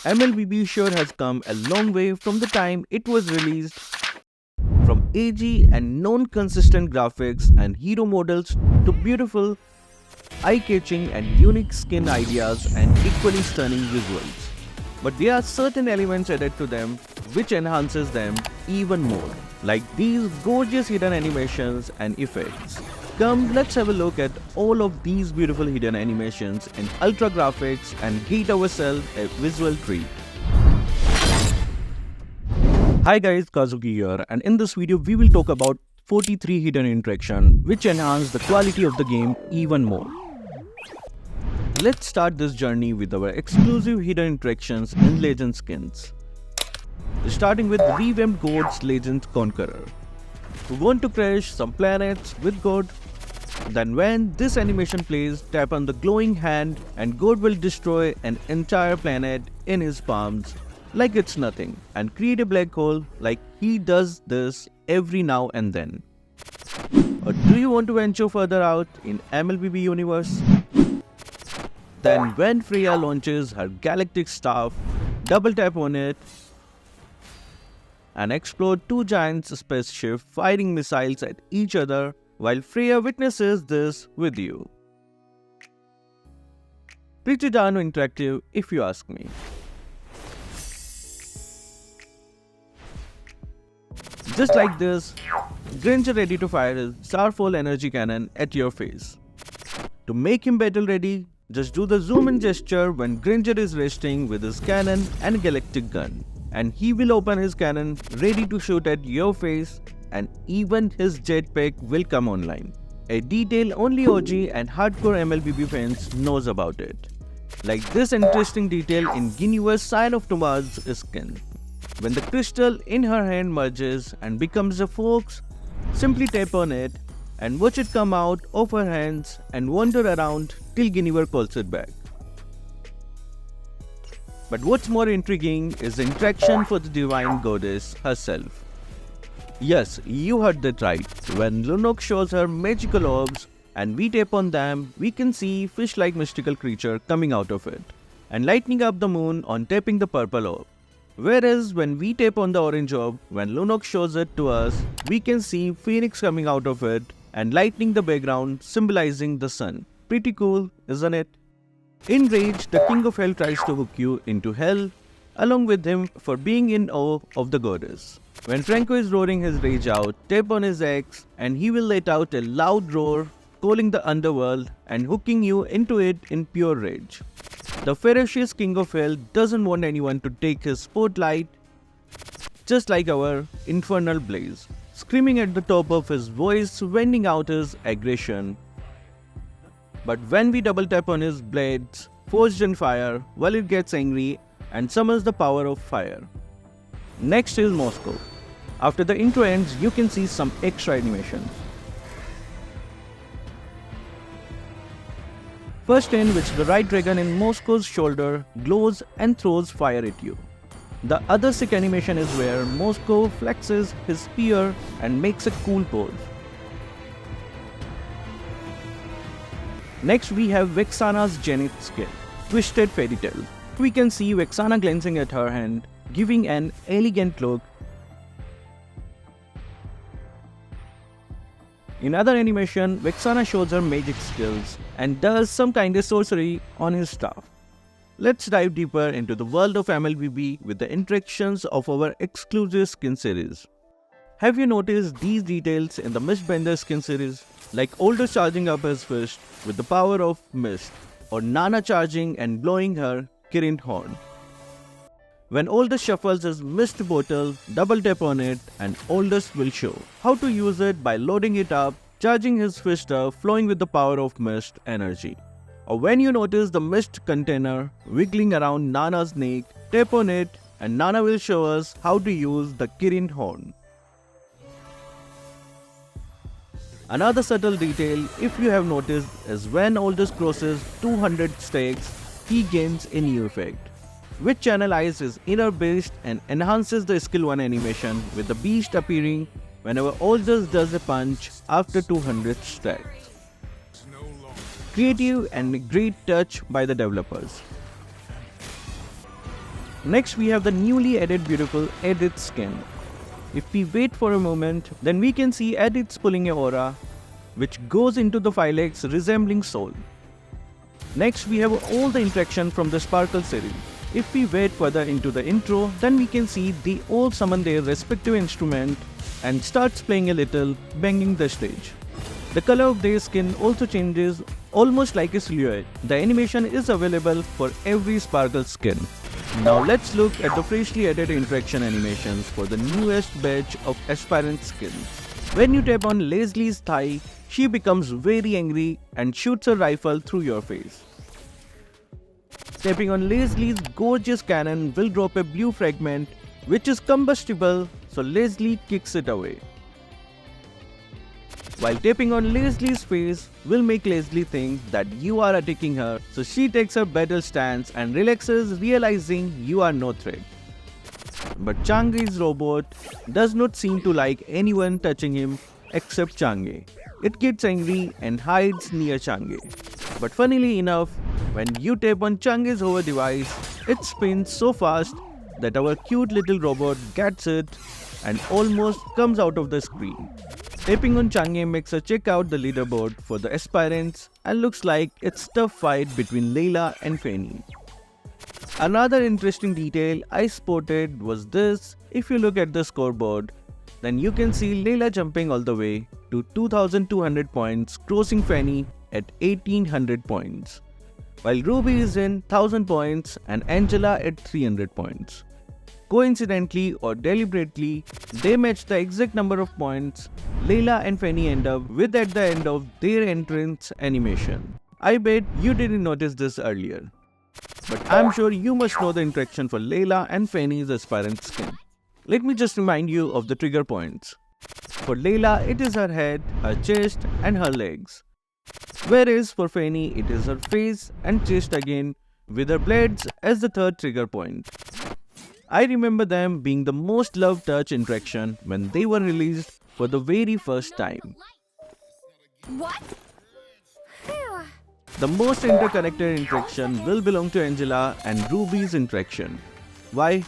Mlbb sure has come a long way from the time it was released. From AG and non-consistent graphics and hero models to beautiful, eye-catching and unique skin ideas and equally stunning visuals. But there are certain elements added to them which enhances them even more, like these gorgeous hidden animations and effects. Come, let's have a look at all of these beautiful hidden animations in ultra graphics and get ourselves a visual treat. Hi guys, Kazuki here, and in this video we will talk about 43 hidden interactions which enhance the quality of the game even more. Let's start this journey with our exclusive hidden interactions in Legend skins. Starting with revamped God's Legend Conqueror. We want to crash some planets with God? Then when this animation plays, tap on the glowing hand and God will destroy an entire planet in his palms like it's nothing and create a black hole like he does this every now and then. Or do you want to venture further out in Mlbb universe? Then when Freya launches her galactic staff, double tap on it and explode two giant spaceships firing missiles at each other while Freya witnesses this with you. Pretty darn interactive if you ask me. Just like this, Granger ready to fire his Starfall energy cannon at your face. To make him battle ready, just do the zoom in gesture when Granger is resting with his cannon and galactic gun, and he will open his cannon ready to shoot at your face, and even his jetpack will come online. A detail only OG and hardcore Mlbb fans knows about it. Like this interesting detail in Guinevere's Sign of Tomar's skin. When the crystal in her hand merges and becomes a fox, simply tap on it and watch it come out of her hands and wander around till Guinevere calls it back. But what's more intriguing is the interaction for the divine goddess herself. Yes, you heard that right. When Lunok shows her magical orbs and we tap on them, we can see fish-like mystical creature coming out of it and lighting up the moon on tapping the purple orb. Whereas when we tap on the orange orb, when Lunok shows it to us, we can see Phoenix coming out of it and lightening the background symbolizing the sun. Pretty cool, isn't it? In rage, the King of Hell tries to hook you into hell along with him for being in awe of the goddess. When Franco is roaring his rage out, tap on his axe and he will let out a loud roar calling the underworld and hooking you into it in pure rage. The ferocious King of Hell doesn't want anyone to take his spotlight, just like our infernal blaze, screaming at the top of his voice, venting out his aggression. But when we double tap on his blades, forged in fire, well, it gets angry and summons the power of fire. Next is Moscow. After the intro ends, you can see some extra animations. First in which the right dragon in Moscow's shoulder glows and throws fire at you. The other sick animation is where Moscow flexes his spear and makes a cool pose. Next we have Vexana's Zenith skill, Twisted Fairy Tale. We can see Vexana glancing at her hand, giving an elegant look. In other animation, Vexana shows her magic skills and does some kind of sorcery on his staff. Let's dive deeper into the world of Mlbb with the interactions of our exclusive skin series. Have you noticed these details in the Mistbender skin series? Like Aldous charging up his fist with the power of mist, or Nana charging and blowing her Kirin horn. When Aldous shuffles his mist bottle, double tap on it and Aldous will show how to use it by loading it up, charging his fist up, flowing with the power of mist energy. Or when you notice the mist container wiggling around Nana's neck, tap on it and Nana will show us how to use the Kirin horn. Another subtle detail, if you have noticed, is when Aldous crosses 200 stacks, he gains a new effect, which channelizes his inner beast and enhances the skill 1 animation with the beast appearing whenever Aldous does a punch after 200 stacks. Creative and great touch by the developers. Next we have the newly added beautiful Edith skin. If we wait for a moment, then we can see Edith's pulling a aura which goes into the Phylex resembling Soul. Next we have all the interaction from the Sparkle series. If we wait further into the intro, then we can see they all summon their respective instrument and starts playing a little, banging the stage. The color of their skin also changes almost like a silhouette. The animation is available for every Sparkle skin. Now let's look at the freshly added interaction animations for the newest batch of aspirant skins. When you tap on Leslie's thigh, she becomes very angry and shoots a rifle through your face. Tapping on Leslie's gorgeous cannon will drop a blue fragment which is combustible, so Leslie kicks it away. While tapping on Leslie's face will make Leslie think that you are attacking her, so she takes her battle stance and relaxes, realizing you are no threat. But Chang'e's robot does not seem to like anyone touching him except Chang'e. It gets angry and hides near Chang'e. But funnily enough, when you tap on Chang'e's hover device, it spins so fast that our cute little robot gets it and almost comes out of the screen. Tapping on Chang'e makes her check out the leaderboard for the aspirants and looks like it's a tough fight between Layla and Fanny. Another interesting detail I spotted was this. If you look at the scoreboard, then you can see Layla jumping all the way to 2200 points, crossing Fanny at 1800 points, while Ruby is in 1000 points and Angela at 300 points. Coincidentally or deliberately, they match the exact number of points Layla and Fanny end up with at the end of their entrance animation. I bet you didn't notice this earlier, but I'm sure you must know the interaction for Layla and Fanny's aspirant skin. Let me just remind you of the trigger points. For Layla, it is her head, her chest and her legs. Whereas for Fanny, it is her face and chest again, with her blades as the third trigger point. I remember them being the most loved touch interaction when they were released for the very first time. What? The most interconnected interaction will belong to Angela and Ruby's interaction. Why?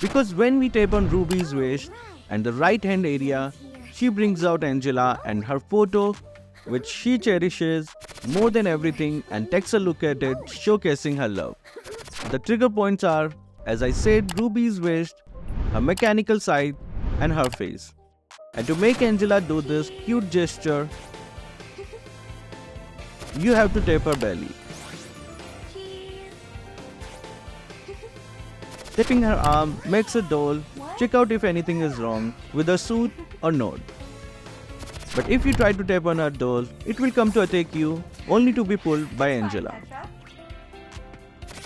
Because when we tap on Ruby's waist and the right hand area, she brings out Angela and her photo, which she cherishes more than everything, and takes a look at it, showcasing her love. The trigger points are, as I said, Ruby's waist, her mechanical side and her face. And to make Angela do this cute gesture, you have to tap her belly. Tapping her arm makes her doll check out if anything is wrong with her suit or not. But if you try to tap on her doll, it will come to attack you, only to be pulled by Angela.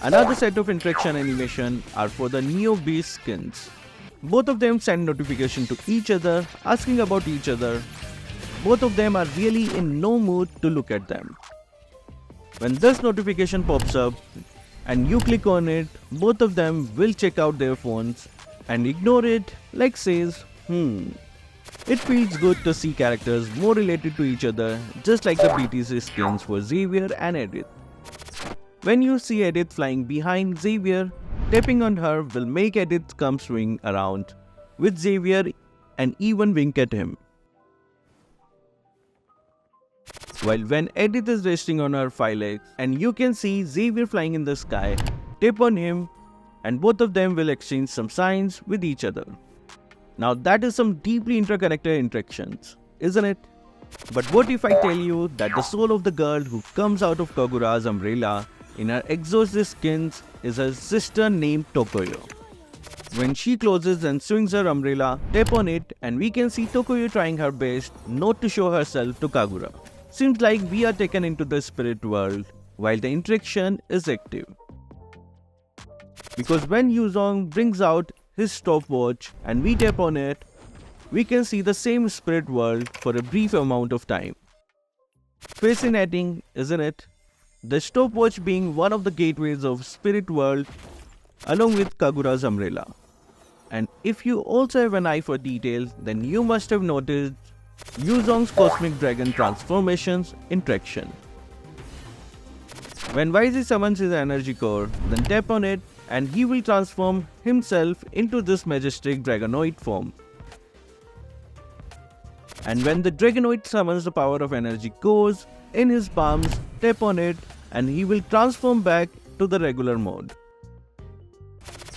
Another set of interaction animation are for the Neo Beast skins. Both of them send notification to each other, asking about each other. Both of them are really in no mood to look at them. When this notification pops up and you click on it, both of them will check out their phones and ignore it, like says, It feels good to see characters more related to each other, just like the BTC skins for Xavier and Edith. When you see Edith flying behind Xavier, tapping on her will make Edith come swing around with Xavier and even wink at him. While when Edith is resting on her Phylex and you can see Xavier flying in the sky, tap on him and both of them will exchange some signs with each other. Now that is some deeply interconnected interactions, isn't it? But what if I tell you that the soul of the girl who comes out of Kagura's umbrella in her exorcist skins is her sister named Tokoyo. When she closes and swings her umbrella, tap on it and we can see Tokoyo trying her best not to show herself to Kagura. Seems like we are taken into the spirit world while the interaction is active. Because when Yuzong brings out his stopwatch and we tap on it, we can see the same spirit world for a brief amount of time. Fascinating, isn't it? The stopwatch being one of the gateways of spirit world along with Kagura's umbrella. And if you also have an eye for details, then you must have noticed Yuzong's Cosmic Dragon transformations interaction. When YZ summons his energy core, then tap on it and he will transform himself into this majestic dragonoid form. And when the dragonoid summons the power of energy cores in his palms, tap on it and he will transform back to the regular mode.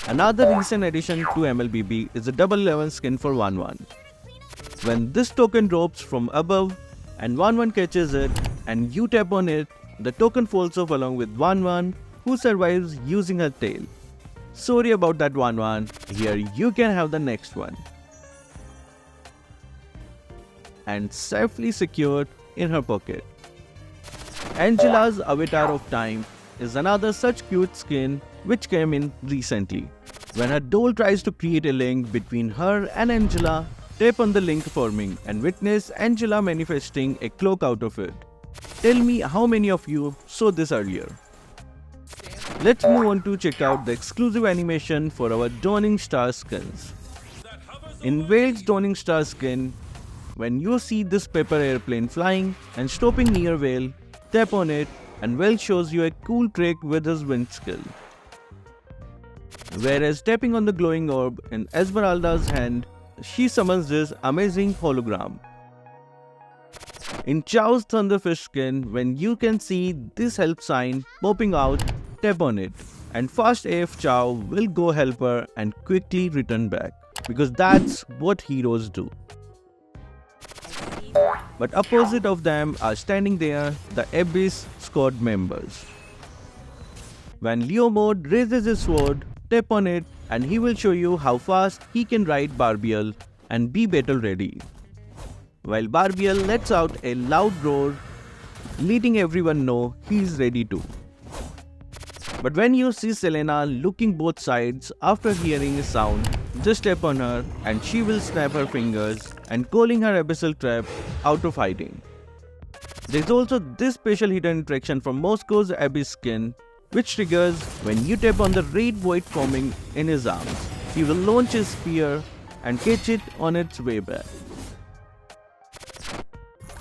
Another recent addition to Mlbb is the double 11 skin for 1-1. When this token drops from above and 1-1 catches it and you tap on it, the token falls off along with 1-1 who survives using her tail. Sorry about that 1-1, here you can have the next one. And safely secured in her pocket. Angela's Avatar of Time is another such cute skin which came in recently. When her doll tries to create a link between her and Angela, tap on the link forming and witness Angela manifesting a cloak out of it. Tell me how many of you saw this earlier. Let's move on to check out the exclusive animation for our Dawning Star skins. In Whale's Dawning Star skin, when you see this paper airplane flying and stopping near Whale, tap on it and Whale shows you a cool trick with his wind skill. Whereas tapping on the glowing orb in Esmeralda's hand, she summons this amazing hologram. In Chao's Thunderfish skin, when you can see this help sign popping out, tap on it and fast AF Chao will go help her and quickly return back, because that's what heroes do. But opposite of them are standing there the Abyss squad members. When Leo Mode raises his sword, tap on it and he will show you how fast he can ride Barbiel and be battle ready. While Barbiel lets out a loud roar, letting everyone know he is ready too. But when you see Selena looking both sides after hearing a sound, just tap on her and she will snap her fingers and calling her abyssal trap out of hiding. There is also this special hidden interaction from Moscow's Abyss skin, which triggers when you tap on the red void forming in his arms. He will launch his spear and catch it on its way back.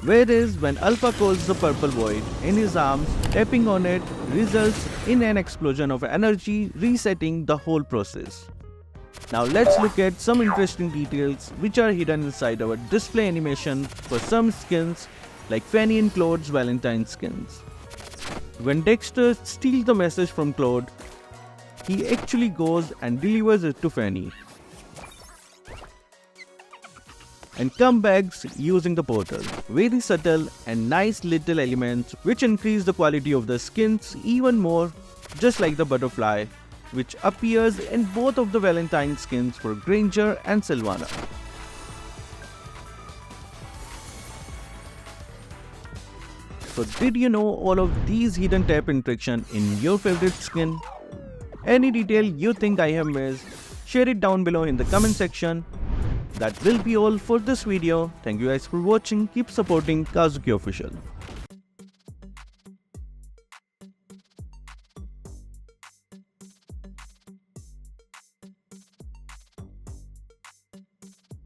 Whereas when Alpha calls the purple void in his arms, tapping on it results in an explosion of energy, resetting the whole process. Now let's look at some interesting details which are hidden inside our display animation for some skins like Fanny and Claude's Valentine skins. When Dexter steals the message from Claude, he actually goes and delivers it to Fanny and come back using the portal. Very subtle and nice little elements which increase the quality of the skins even more, just like the butterfly which appears in both of the Valentine skins for Granger and Sylvana. So did you know all of these hidden tap interaction in your favorite skin? Any detail you think I have missed, share it down below in the comment section. That will be all for this video. Thank you guys for watching. Keep supporting Kazuki Official.